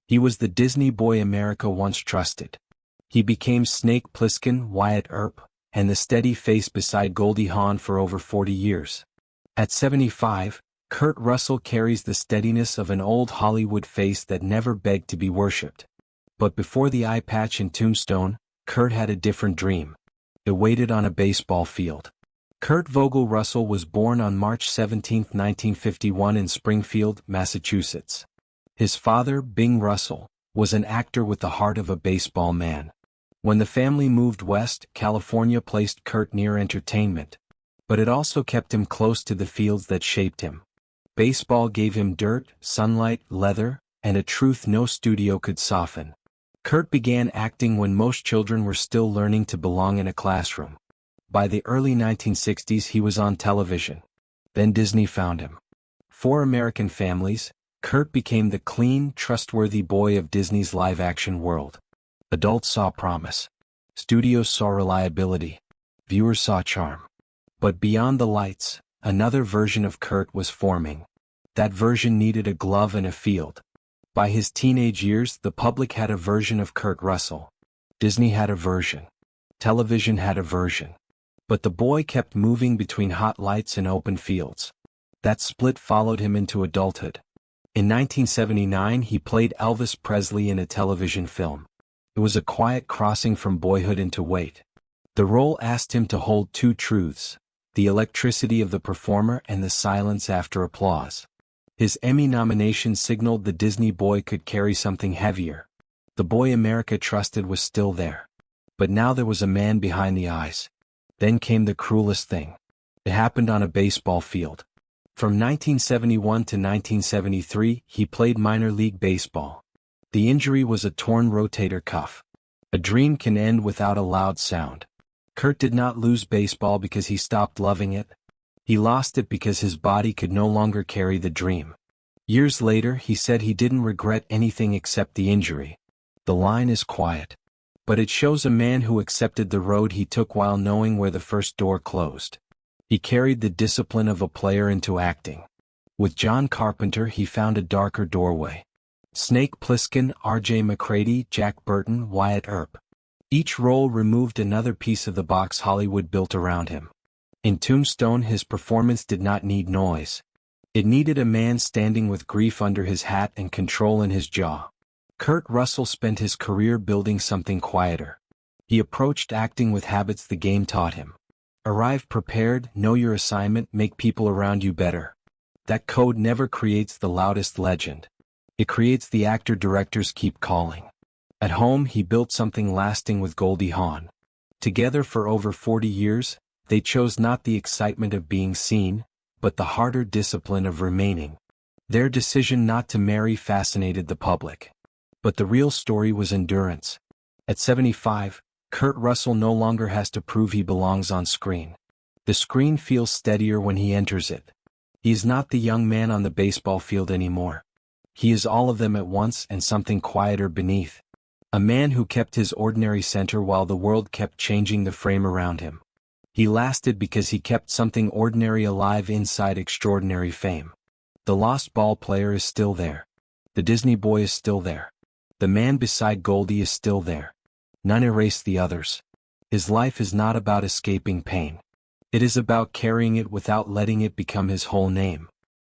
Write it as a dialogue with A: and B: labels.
A: He was the Disney boy America once trusted. He became Snake Plissken, Wyatt Earp, and the steady face beside Goldie Hawn for over 40 years. At 75, Kurt Russell carries the steadiness of an old Hollywood face that never begged to be worshipped. But before the eye patch in Tombstone, Kurt had a different dream. It waited on a baseball field. Kurt Vogel Russell was born on March 17, 1951 in Springfield, Massachusetts. His father, Bing Russell, was an actor with the heart of a baseball man. When the family moved west, California placed Kurt near entertainment. But it also kept him close to the fields that shaped him. Baseball gave him dirt, sunlight, leather, and a truth no studio could soften. Kurt began acting when most children were still learning to belong in a classroom. By the early 1960s he was on television. Then Disney found him. For American families, Kurt became the clean, trustworthy boy of Disney's live-action world. Adults saw promise. Studios saw reliability. Viewers saw charm. But beyond the lights, another version of Kurt was forming. That version needed a glove and a field. By his teenage years, the public had a version of Kurt Russell. Disney had a version. Television had a version. But the boy kept moving between hot lights and open fields. That split followed him into adulthood. In 1979 he played Elvis Presley in a television film. It was a quiet crossing from boyhood into weight. The role asked him to hold two truths: the electricity of the performer and the silence after applause. His Emmy nomination signaled the Disney boy could carry something heavier. The boy America trusted was still there. But now there was a man behind the eyes. Then came the cruelest thing. It happened on a baseball field. From 1971 to 1973, he played minor league baseball. The injury was a torn rotator cuff. A dream can end without a loud sound. Kurt did not lose baseball because he stopped loving it. He lost it because his body could no longer carry the dream. Years later, he said he didn't regret anything except the injury. The line is quiet. But it shows a man who accepted the road he took while knowing where the first door closed. He carried the discipline of a player into acting. With John Carpenter he found a darker doorway. Snake Plissken, R.J. McCready, Jack Burton, Wyatt Earp. Each role removed another piece of the box Hollywood built around him. In Tombstone his performance did not need noise. It needed a man standing with grief under his hat and control in his jaw. Kurt Russell spent his career building something quieter. He approached acting with habits the game taught him. Arrive prepared, know your assignment, make people around you better. That code never creates the loudest legend. It creates the actor directors keep calling. At home he built something lasting with Goldie Hawn. Together for over 40 years, they chose not the excitement of being seen, but the harder discipline of remaining. Their decision not to marry fascinated the public. But the real story was endurance. At 75, Kurt Russell no longer has to prove he belongs on screen. The screen feels steadier when he enters it. He is not the young man on the baseball field anymore. He is all of them at once and something quieter beneath. A man who kept his ordinary center while the world kept changing the frame around him. He lasted because he kept something ordinary alive inside extraordinary fame. The lost ball player is still there. The Disney boy is still there. The man beside Goldie is still there. None erased the others. His life is not about escaping pain. It is about carrying it without letting it become his whole name.